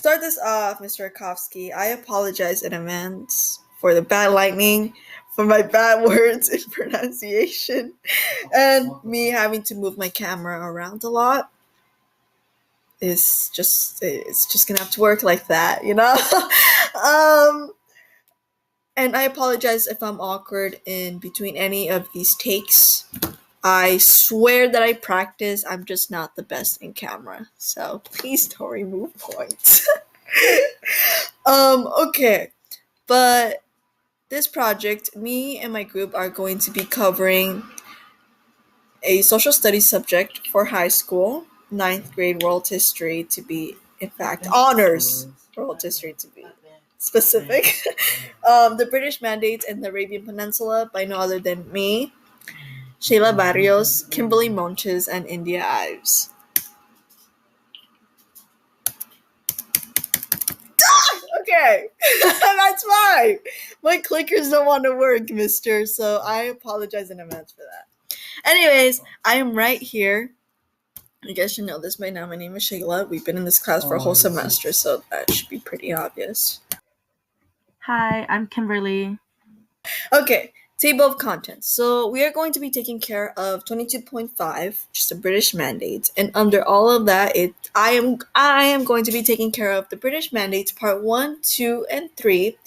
start this off, Mr. Rakovsky, I apologize in advance for the bad lightning, for my bad words and pronunciation, and me having to move my camera around a lot. It's just gonna have to work like that, you know. um, and I apologize if I'm awkward in between any of these takes. I swear that I practice. I'm just not the best in camera, so please don't remove points. Okay, but this project, me and my group are going to be covering a social studies subject for high school, ninth grade world history to be, in fact, honors world history to be specific. The British Mandates in the Arabian Peninsula by no other than me, Shayla Barrios, Kimberly Monches, and India Ives. Okay, that's fine. My clickers don't want to work, mister, so I apologize in advance for that. Anyways, I am right here. I guess you know this by now. My name is Shayla. We've been in this class for a whole semester, so that should be pretty obvious. Hi, I'm Kimberly. Okay, table of contents. So we are going to be taking care of 22.5, just a British mandate, and under all of that, I am going to be taking care of the British mandates part 1, 2, and 3,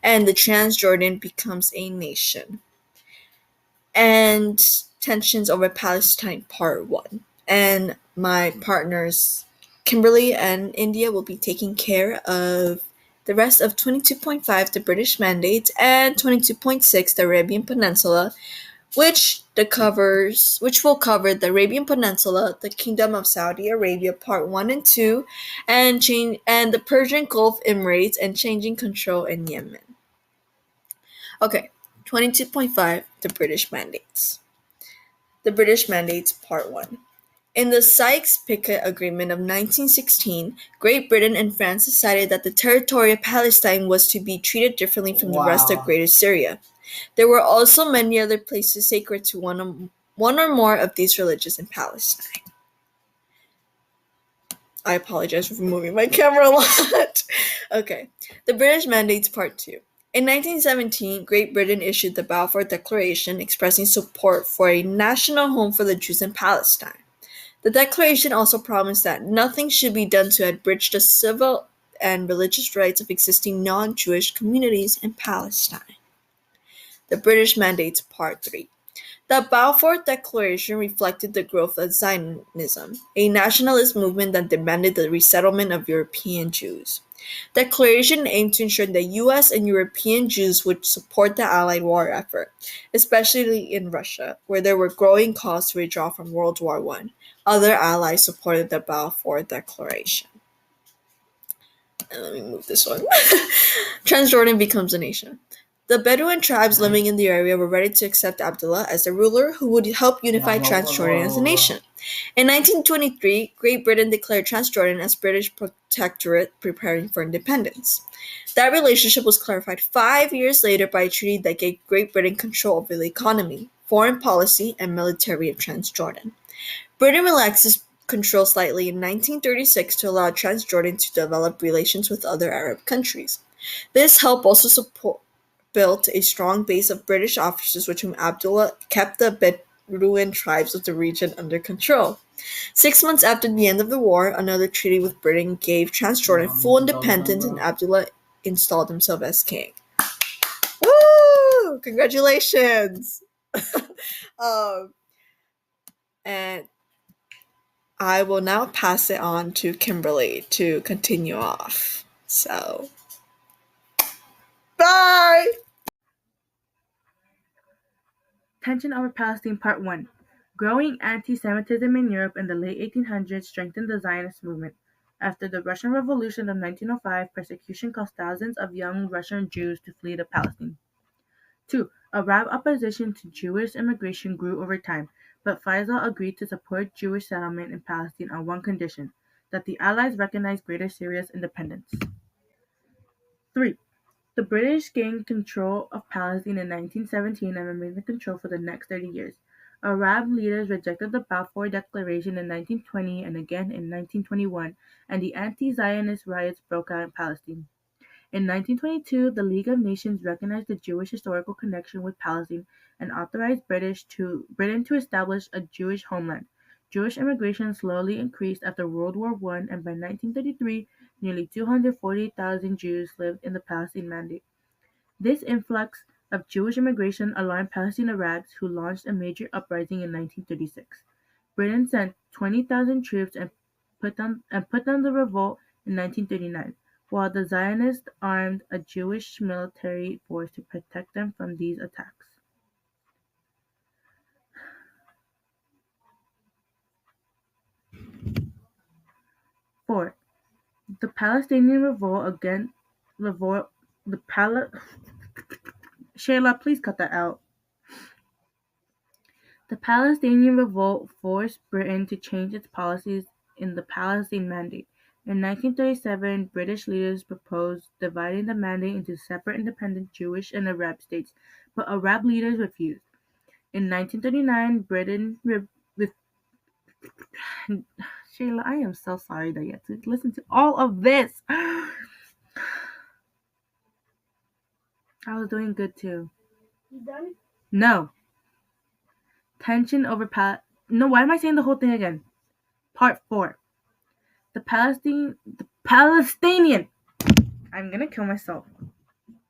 and the Transjordan becomes a nation, and tensions over Palestine part 1. And my partners Kimberly and India will be taking care of the rest of 22.5, the British Mandate, and 22.6, the Arabian Peninsula, which will cover the Arabian Peninsula, the Kingdom of Saudi Arabia Part 1 and 2, and the Persian Gulf Emirates and changing control in Yemen. Okay, 22.5, the British Mandates. The British Mandates Part 1. In the Sykes-Picot Agreement of 1916, Great Britain and France decided that the territory of Palestine was to be treated differently from the rest of Greater Syria. There were also many other places sacred to one or more of these religions in Palestine. I apologize for moving my camera a lot. Okay, the British Mandates Part 2. In 1917, Great Britain issued the Balfour Declaration expressing support for a national home for the Jews in Palestine. The declaration also promised that nothing should be done to abridge the civil and religious rights of existing non-Jewish communities in Palestine. The British Mandates Part 3. The Balfour Declaration reflected the growth of Zionism, a nationalist movement that demanded the resettlement of European Jews. The declaration aimed to ensure that U.S. and European Jews would support the Allied war effort, especially in Russia, where there were growing calls to withdraw from World War I. Other allies supported the Balfour Declaration. And let me move this one. Transjordan becomes a nation. The Bedouin tribes living in the area were ready to accept Abdullah as the ruler who would help unify Transjordan as a nation. In 1923, Great Britain declared Transjordan as British protectorate preparing for independence. That relationship was clarified 5 years later by a treaty that gave Great Britain control over the economy, foreign policy, and military of Transjordan. Britain relaxed its control slightly in 1936 to allow Transjordan to develop relations with other Arab countries. This help also built a strong base of British officers with whom Abdullah kept the Bedouin tribes of the region under control. 6 months after the end of the war, another treaty with Britain gave Transjordan full independence and Abdullah installed himself as king. Woo! Congratulations! And I will now pass it on to Kimberly to continue off. So, bye! Tension over Palestine Part 1. Growing anti-Semitism in Europe in the late 1800s strengthened the Zionist movement. After the Russian Revolution of 1905, persecution caused thousands of young Russian Jews to flee to Palestine. 2. Arab opposition to Jewish immigration grew over time, but Faisal agreed to support Jewish settlement in Palestine on one condition, that the Allies recognize Greater Syria's independence. 3. The British gained control of Palestine in 1917 and remained in control for the next 30 years. Arab leaders rejected the Balfour Declaration in 1920 and again in 1921, and the anti-Zionist riots broke out in Palestine. In 1922, the League of Nations recognized the Jewish historical connection with Palestine and authorized Britain to establish a Jewish homeland. Jewish immigration slowly increased after World War I, and by 1933, nearly 240,000 Jews lived in the Palestine Mandate. This influx of Jewish immigration alarmed Palestinian Arabs, who launched a major uprising in 1936. Britain sent 20,000 troops and put down the revolt in 1939, while the Zionists armed a Jewish military force to protect them from these attacks. Four, the Palestinian Shayla, please cut that out. The Palestinian revolt forced Britain to change its policies in the Palestine Mandate. In 1937, British leaders proposed dividing the Mandate into separate independent Jewish and Arab states, but Arab leaders refused. In 1939, Shayla, I am so sorry that you had to listen to all of this. I was doing good too. You done? No. Tension over No, why am I saying the whole thing again? Part 4. The Palestinian. I'm gonna kill myself.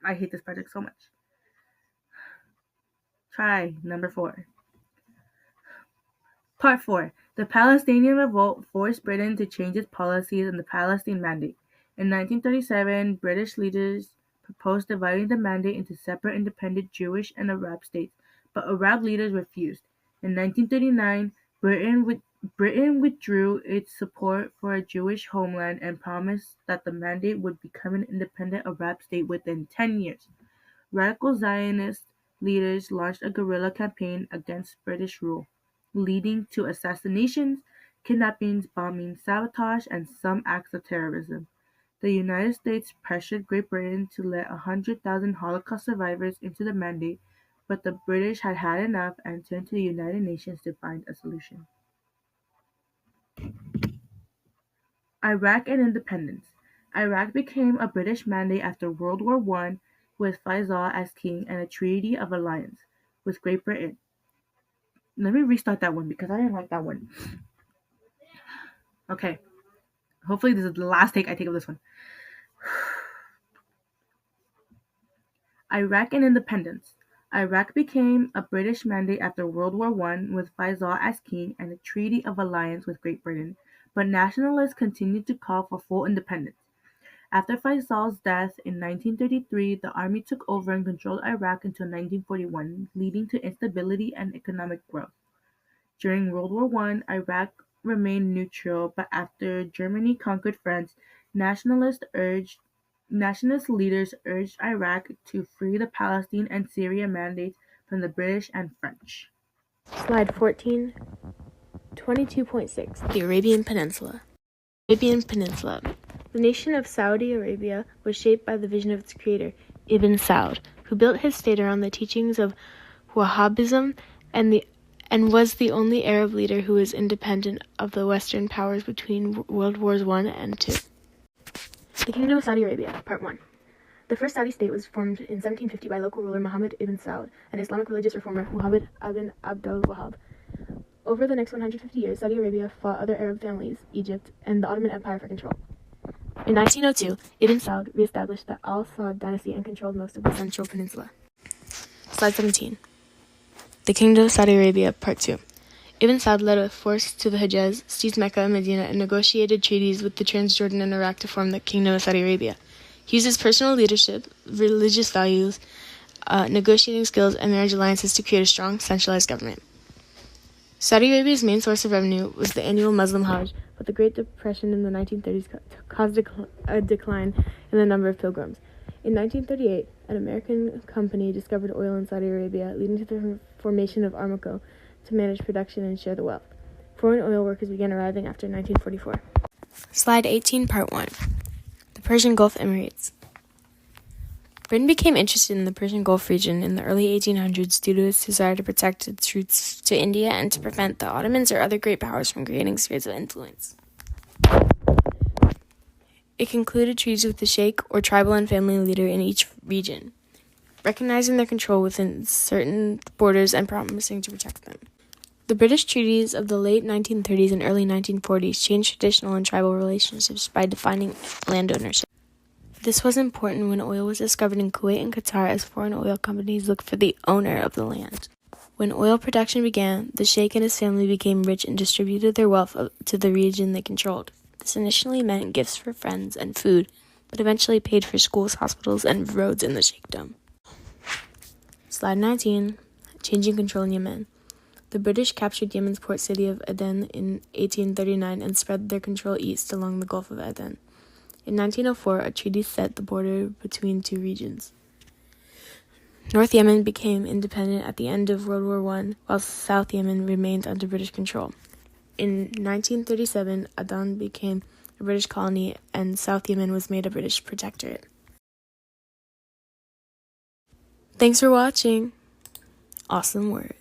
I hate this project so much. Try number 4. Part 4. The Palestinian revolt forced Britain to change its policies in the Palestine Mandate. In 1937, British leaders proposed dividing the Mandate into separate independent Jewish and Arab states, but Arab leaders refused. In 1939, Britain withdrew its support for a Jewish homeland and promised that the Mandate would become an independent Arab state within 10 years. Radical Zionist leaders launched a guerrilla campaign against British rule, leading to assassinations, kidnappings, bombings, sabotage, and some acts of terrorism. The United States pressured Great Britain to let 100,000 Holocaust survivors into the Mandate, but the British had had enough and turned to the United Nations to find a solution. Iraq and independence. Iraq became a British mandate after World War I, with Faisal as king and a treaty of alliance with Great Britain. Let me restart that one because I didn't like that one. Okay. Hopefully this is the last take I take of this one. Iraq and independence. Iraq became a British mandate after World War I, with Faisal as king and a treaty of alliance with Great Britain, but nationalists continued to call for full independence. After Faisal's death in 1933, the army took over and controlled Iraq until 1941, leading to instability and economic growth. During World War I, Iraq remained neutral, but after Germany conquered France, nationalist leaders urged Iraq to free the Palestine and Syria mandates from the British and French. Slide 14, 22.6, the Arabian Peninsula. Arabian Peninsula. The nation of Saudi Arabia was shaped by the vision of its creator, Ibn Saud, who built his state around the teachings of Wahhabism and was the only Arab leader who was independent of the Western powers between World Wars I and II. The Kingdom of Saudi Arabia, Part 1. The first Saudi state was formed in 1750 by local ruler Muhammad ibn Saud and Islamic religious reformer Muhammad ibn Abdul Wahhab. Over the next 150 years, Saudi Arabia fought other Arab families, Egypt, and the Ottoman Empire for control. In 1902, Ibn Saud re-established the Al Saud dynasty and controlled most of the Central Peninsula. Slide 17. The Kingdom of Saudi Arabia, Part 2. Ibn Saud led a force to the Hejaz, seized Mecca and Medina, and negotiated treaties with the Transjordan and Iraq to form the Kingdom of Saudi Arabia. He used his personal leadership, religious values, negotiating skills, and marriage alliances to create a strong, centralized government. Saudi Arabia's main source of revenue was the annual Muslim Hajj, but the Great Depression in the 1930s caused a decline in the number of pilgrims. In 1938, an American company discovered oil in Saudi Arabia, leading to the formation of Aramco to manage production and share the wealth. Foreign oil workers began arriving after 1944. Slide 18, Part 1. The Persian Gulf Emirates. Britain became interested in the Persian Gulf region in the early 1800s due to its desire to protect its routes to India and to prevent the Ottomans or other great powers from creating spheres of influence. It concluded treaties with the sheikh or tribal and family leader in each region, recognizing their control within certain borders and promising to protect them. The British treaties of the late 1930s and early 1940s changed traditional and tribal relationships by defining land ownership. This was important when oil was discovered in Kuwait and Qatar as foreign oil companies looked for the owner of the land. When oil production began, the sheikh and his family became rich and distributed their wealth to the region they controlled. This initially meant gifts for friends and food, but eventually paid for schools, hospitals, and roads in the sheikhdom. Slide 19. Changing control in Yemen. The British captured Yemen's port city of Aden in 1839 and spread their control east along the Gulf of Aden. In 1904, a treaty set the border between two regions. North Yemen became independent at the end of World War I, while South Yemen remained under British control. In 1937, Aden became a British colony, and South Yemen was made a British protectorate. Thanks for watching. Awesome work.